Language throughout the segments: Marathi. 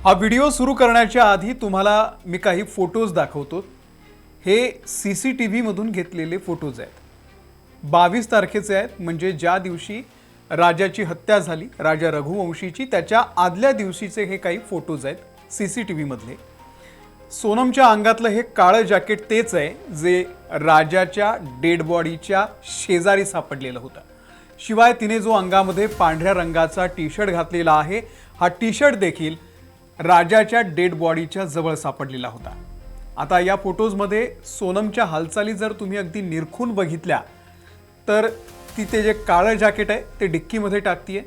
हा व्हिडिओ सुरू करण्याच्या आधी तुम्हाला मी काही फोटोज दाखवतो। हे सीसीटीव्ही मधून घेतलेले फोटोज आहेत। 22 तारखेचे आहेत, म्हणजे ज्या दिवशी राजाची हत्या झाली, राजा रघुवंशीची, त्याच्या आदल्या दिवशीचे हे काही फोटोज आहेत सीसीटीव्ही मधले। सोनमच्या अंगातलं हे काळं जॅकेट तेच आहे जे राजाच्या डेड बॉडीच्या शेजारी सापडलेलं होतं। शिवाय तिने जो अंगामध्ये पांढऱ्या रंगाचा टी-शर्ट घातलेला आहे, हा टी-शर्ट देखील राजाच्या डेड बॉडीच्या जवळ सापडलेला होता। आता या फोटोजमध्ये सोनमच्या हालचाली जर तुम्ही अगदी निरखून बघितल्या तर तिथे जे काळं जॅकेट आहे ते डिक्कीमध्ये टाकतीये।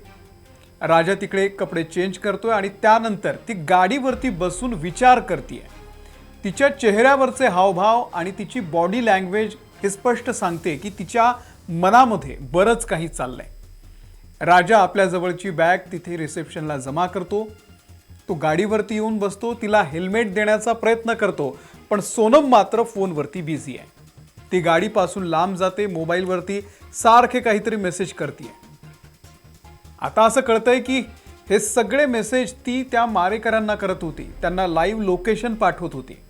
राजा तिकडे कपडे चेंज करतोय आणि त्यानंतर ती गाडीवरती बसून विचार करतीये। तिच्या चेहऱ्यावरचे हावभाव आणि तिची बॉडी लँग्वेज हे स्पष्ट सांगते की तिच्या मनामध्ये बरंच काही चाललंय। राजा आपल्या जवळची बॅग तिथे रिसेप्शनला जमा करतो, तो गाडीवरती येऊन बसतो, तिला हेल्मेट देण्याचा प्रयत्न करतो, पण सोनम मात्र फोनवरती बिझी आहे। ती गाडीपासून लांब जाते, मोबाईलवरती सारखे काहीतरी मेसेज करते। आता असं कळतंय की हे सगळे मेसेज ती त्या मारेकऱ्यांना करत होती, त्यांना लाईव्ह लोकेशन पाठवत होती।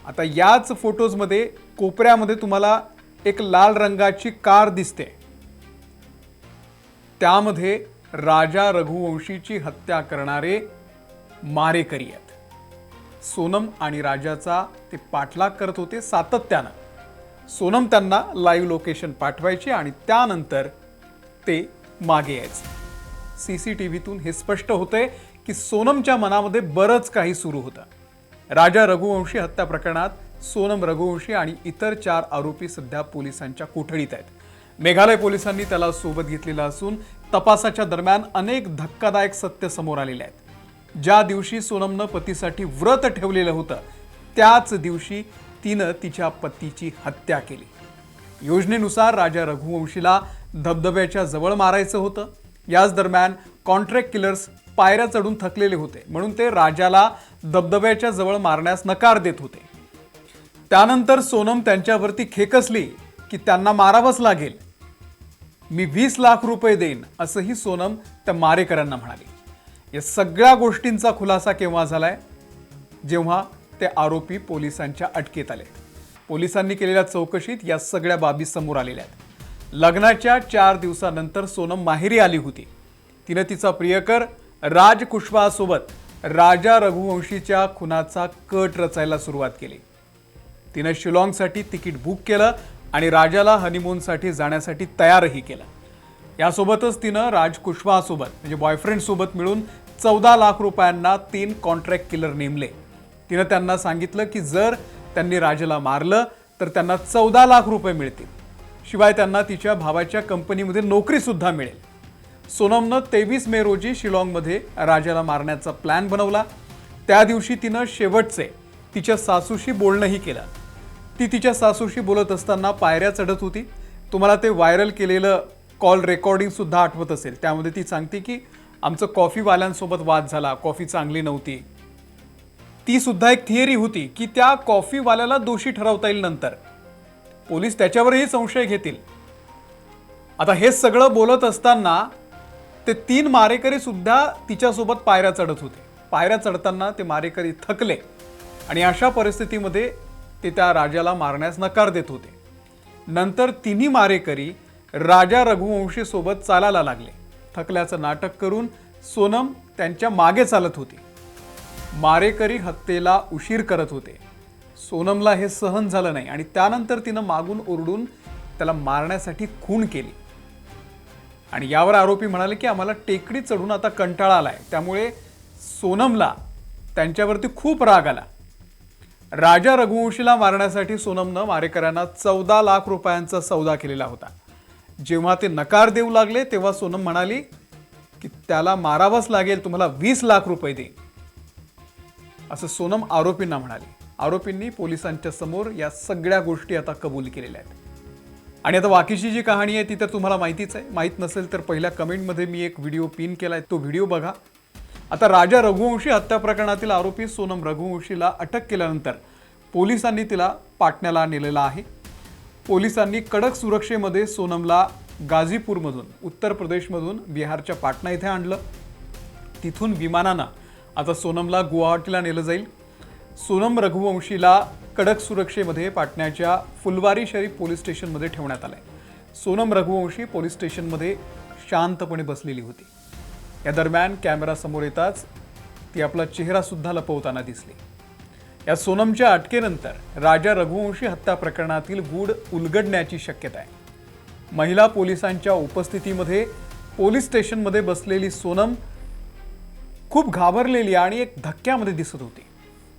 आता याच फोटोजमध्ये कोपऱ्यामध्ये तुम्हाला एक लाल रंगाची कार दिसते, त्यामध्ये राजा रघुवंशीची हत्या करणारे मारेकरी आहेत। सोनम आणि राजाचा ते पाठलाग करत होते सातत्यानं। सोनम त्यांना लाईव्ह लोकेशन पाठवायची आणि त्यानंतर ते मागे यायचे। सीसीटीव्हीतून हे स्पष्ट होतंय की सोनमच्या मनामध्ये बरंच काही सुरू होतं। राजा रघुवंशी हत्या प्रकरणात सोनम रघुवंशी आणि इतर 4 आरोपी सध्या पोलिसांच्या कोठडीत आहेत। मेघालय पोलिसांनी त्याला सोबत घेतलेला असून तपासाच्या दरम्यान अनेक धक्कादायक सत्य समोर आलेले आहेत। ज्या दिवशी सोनमनं पतीसाठी व्रत ठेवलेलं होतं त्याच दिवशी तिनं तिच्या पतीची हत्या केली। योजनेनुसार राजा रघुवंशीला धबधब्याच्या जवळ मारायचं होतं। याच दरम्यान कॉन्ट्रॅक्ट किलर्स पायऱ्या चढून थकलेले होते, म्हणून ते राजाला धबधब्याच्या जवळ मारण्यास नकार देत होते। त्यानंतर सोनम त्यांच्यावरती खेकसली की त्यांना मारावंच लागेल, मी 20 लाख रुपये देईन, असंही सोनम त्या मारेकऱ्यांना म्हणाली। या सगळ्या गोष्टींचा खुलासा केव्हा झालाय? जेव्हा ते आरोपी पोलिसांच्या अटकेत आले। पोलिसांनी केलेल्या चौकशीत या सगळ्या बाबी समोर आलेल्या आहेत। लग्नाच्या 4 दिवसानंतर सोनम माहेरी आली होती। तिने तिचा प्रियकर राज कुशवाहासोबत राजा रघुवंशीच्या खुनाचा कट रचायला सुरुवात केली। तिने शिलाँगसाठी तिकीट बुक केलं आणि राजाला हनीमूनसाठी जाण्यासाठी तयारही केलं। यासोबतच तिनं राज कुशवाहासोबत म्हणजे बॉयफ्रेंड सोबत मिळून 14 लाख रुपयांना 3 कॉन्ट्रॅक्ट किलर नेमले। तिनं त्यांना सांगितलं की जर त्यांनी राजाला मारलं तर त्यांना 14 लाख रुपये मिळतील, शिवाय त्यांना तिच्या भावाच्या कंपनीमध्ये नोकरी सुद्धा मिळेल। सोनमनं 23 मे रोजी शिलाँगमध्ये राजाला मारण्याचा प्लॅन बनवला। त्या दिवशी तिनं शेवटचे तिच्या सासूशी बोलणंही केलं। ती तिच्या सासूशी बोलत असताना पायऱ्या चढत होती। तुम्हाला ते व्हायरल केलेलं कॉल रेकॉर्डिंग सुद्धा आठवत असेल, त्यामध्ये ती सांगते की आमचं कॉफीवाल्यांसोबत वाद झाला, कॉफी चांगली नव्हती। ती सुद्धा एक थिअरी होती की त्या कॉफीवाल्याला दोषी ठरवता येईल, नंतर पोलीस त्याच्यावरही संशय घेतील। आता हे सगळं बोलत असताना ते 3 मारेकरी सुद्धा तिच्यासोबत पायऱ्या चढत होते। पायऱ्या चढताना ते मारेकरी थकले आणि अशा परिस्थितीमध्ये ते त्या राजाला मारण्यास नकार देत होते। नंतर तिन्ही मारेकरी राजा रघुवंशी सोबत चालायला लागले। थकल्याचं नाटक करून सोनम त्यांच्या मागे चालत होती। मारेकरी हत्येला उशीर करत होते। सोनमला हे सहन झालं नाही आणि त्यानंतर तिनं मागून ओरडून त्याला मारण्यासाठी खून केली। आणि यावर आरोपी म्हणाले की आम्हाला टेकडी चढून आता कंटाळा आलाय, त्यामुळे सोनमला त्यांच्यावरती खूप राग आला। राजा रघुवंशीला मारण्यासाठी सोनमनं मारेकऱ्यांना 14 लाख रुपयांचा सौदा केलेला होता। जेव्हा ते नकार देऊ लागले तेव्हा सोनम म्हणाली की त्याला मारावंच लागेल, तुम्हाला 20 लाख रुपये देईन, असं सोनम आरोपींना म्हणाली। आरोपींनी पोलिसांच्या समोर या सगळ्या गोष्टी आता कबूल केलेल्या आहेत। आणि आता बाकीची जी कहाणी आहे ती तर तुम्हाला माहितीच आहे। माहीत नसेल तर पहिल्या कमेंटमध्ये मी एक व्हिडिओ पिन केलाय, तो व्हिडिओ बघा। आता राजा रघुवंशी हत्या प्रकरणातील आरोपी सोनम रघुवंशीला अटक केल्यानंतर पोलिसांनी तिला पाटण्याला नेलेला आहे। पोलिसांनी कडक सुरक्षेमध्ये सोनमला गाझीपूरमधून, उत्तर प्रदेशमधून बिहारच्या पाटणा इथे आणलं। तिथून विमानानं आता सोनमला गुवाहाटीला नेलं जाईल। सोनम रघुवंशीला कडक सुरक्षेमध्ये पाटण्याच्या फुलवारी शरीफ पोलीस स्टेशनमध्ये ठेवण्यात आलंय। सोनम रघुवंशी पोलीस स्टेशनमध्ये शांतपणे बसलेली होती। या दरम्यान कॅमेरा समोर येताच ती आपला चेहरा सुद्धा लपवताना दिसली। या सोनमच्या अटकेनंतर राजा रघुवंशी हत्या प्रकरणातील गूढ उलगडण्याची शक्यता आहे। महिला पोलिसांच्या उपस्थितीमध्ये पोलीस स्टेशनमध्ये बसलेली सोनम खूप घाबरलेली आणि एक धक्क्यामध्ये दिसत होती।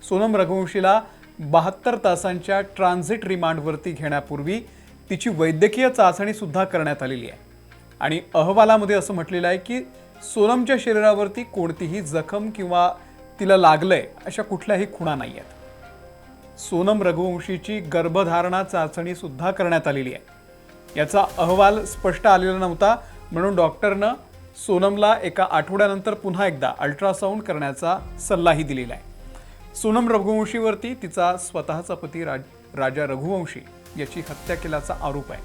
सोनम रघुवंशीला 72 तासांच्या ट्रान्झिट रिमांडवरती घेण्यापूर्वी तिची वैद्यकीय चाचणी सुद्धा करण्यात आलेली आहे आणि अहवालामध्ये असं म्हटलेलं आहे की सोनमच्या शरीरावरती कोणतीही जखम किंवा तिला लागलंय अशा कुठल्याही खुणा नाहीयेत। सोनम रघुवंशीची गर्भधारणा चाचणी सुद्धा करण्यात आलेली आहे। याचा अहवाल स्पष्ट आलेला नव्हता, म्हणून डॉक्टरनं सोनमला एका आठवड्यानंतर पुन्हा एकदा अल्ट्रासाउंड करण्याचा सल्लाही दिलेला आहे। सोनम रघुवंशीवरती तिचा स्वतःचा पती राजा रघुवंशी याची हत्या केल्याचा आरोप आहे।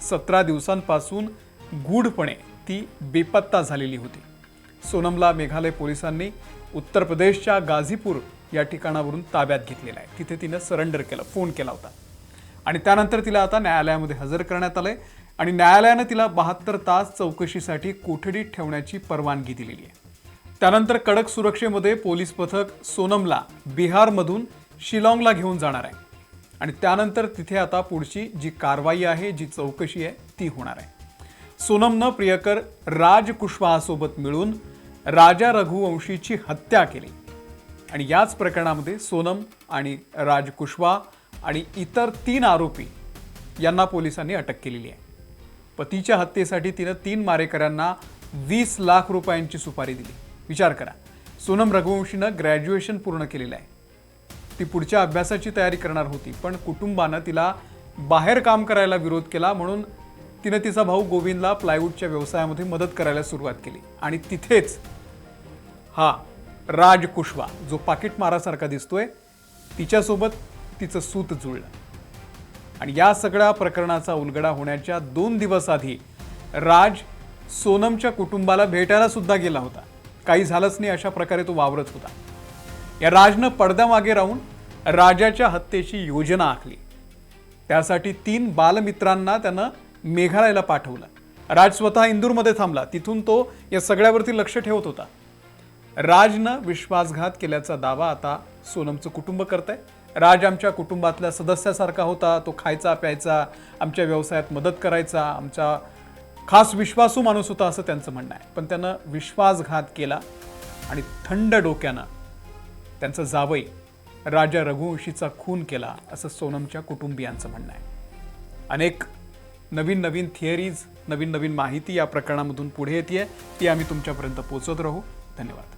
17 दिवसांपासून गूढपणे ती बेपत्ता झालेली होती। सोनमला मेघालय पोलिसांनी उत्तर प्रदेशच्या गाझीपूर या ठिकाणावरून ताब्यात घेतलेला आहे। तिथे तिने सरेंडर केलं, फोन केला होता आणि त्यानंतर तिला आता न्यायालयामध्ये हजर करण्यात आलंय आणि न्यायालयाने तिला 72 तास चौकशीसाठी कोठडीत ठेवण्याची परवानगी दिलेली आहे। त्यानंतर कडक सुरक्षेमध्ये पोलीस पथक सोनमला बिहारमधून शिलाँगला घेऊन जाणार आहे आणि त्यानंतर तिथे आता पुढची जी कारवाई आहे, जी चौकशी आहे ती होणार आहे। सोनमनं प्रियकर राज कुशवाहासोबत मिळून राजा रघुवंशीची हत्या केली आणि याच प्रकरणामध्ये सोनम आणि राज कुशवाहा आणि इतर 3 आरोपी यांना पोलिसांनी अटक केलेली आहे। पतीच्या हत्येसाठी तिने 3 मारेकऱ्यांना 20 लाख रुपयांची सुपारी दिली। विचार करा, सोनम रघुवंशीनं ग्रॅज्युएशन पूर्ण केलेलं आहे, ती पुढच्या अभ्यासाची तयारी करणार होती, पण कुटुंबानं तिला बाहेर काम करायला विरोध केला, म्हणून तिने तिचा भाऊ गोविंदला प्लायवूडच्या व्यवसायामध्ये मदत करायला सुरुवात केली आणि तिथेच हा राज कुशवाहा जो पाकिटमारासारखा दिसतोय तिच्यासोबत तिचं सूत जुळलं आणि या सगळ्या प्रकरणाचा उलगडा होण्याच्या 2 दिवस आधी राज सोनमच्या कुटुंबाला भेटायला सुद्धा गेला होता। काही झालंच नाही अशा प्रकारे तो वावरत होता। या राजनं पडद्यामागे राहून राजाच्या हत्येची योजना आखली। त्यासाठी 3 बालमित्रांना त्यानं मेघालयला पाठवलं। राज स्वतः इंदूरमध्ये थांबला, तिथून तो या सगळ्यावरती लक्ष ठेवत होता। राजनं विश्वासघात केल्याचा दावा आता सोनमचं कुटुंब करतंय। राज आमच्या कुटुंबातल्या सदस्यासारखा होता, तो खायचा प्यायचा, आमच्या व्यवसायात मदत करायचा, आमचा खास विश्वासू माणूस होता असं त्यांचं म्हणणं आहे। पण त्यानं विश्वासघात केला आणि थंड डोक्यानं त्यांचा जावई राजा रघुवंशीचा खून केला असं सोनमच्या कुटुंबियांचं म्हणणं आहे। अनेक नवीन थिअरीज, नवीन माहिती या प्रकरणामधून पुढे येते, ती आम्ही तुमच्यापर्यंत पोहोचवत राहू। धन्यवाद।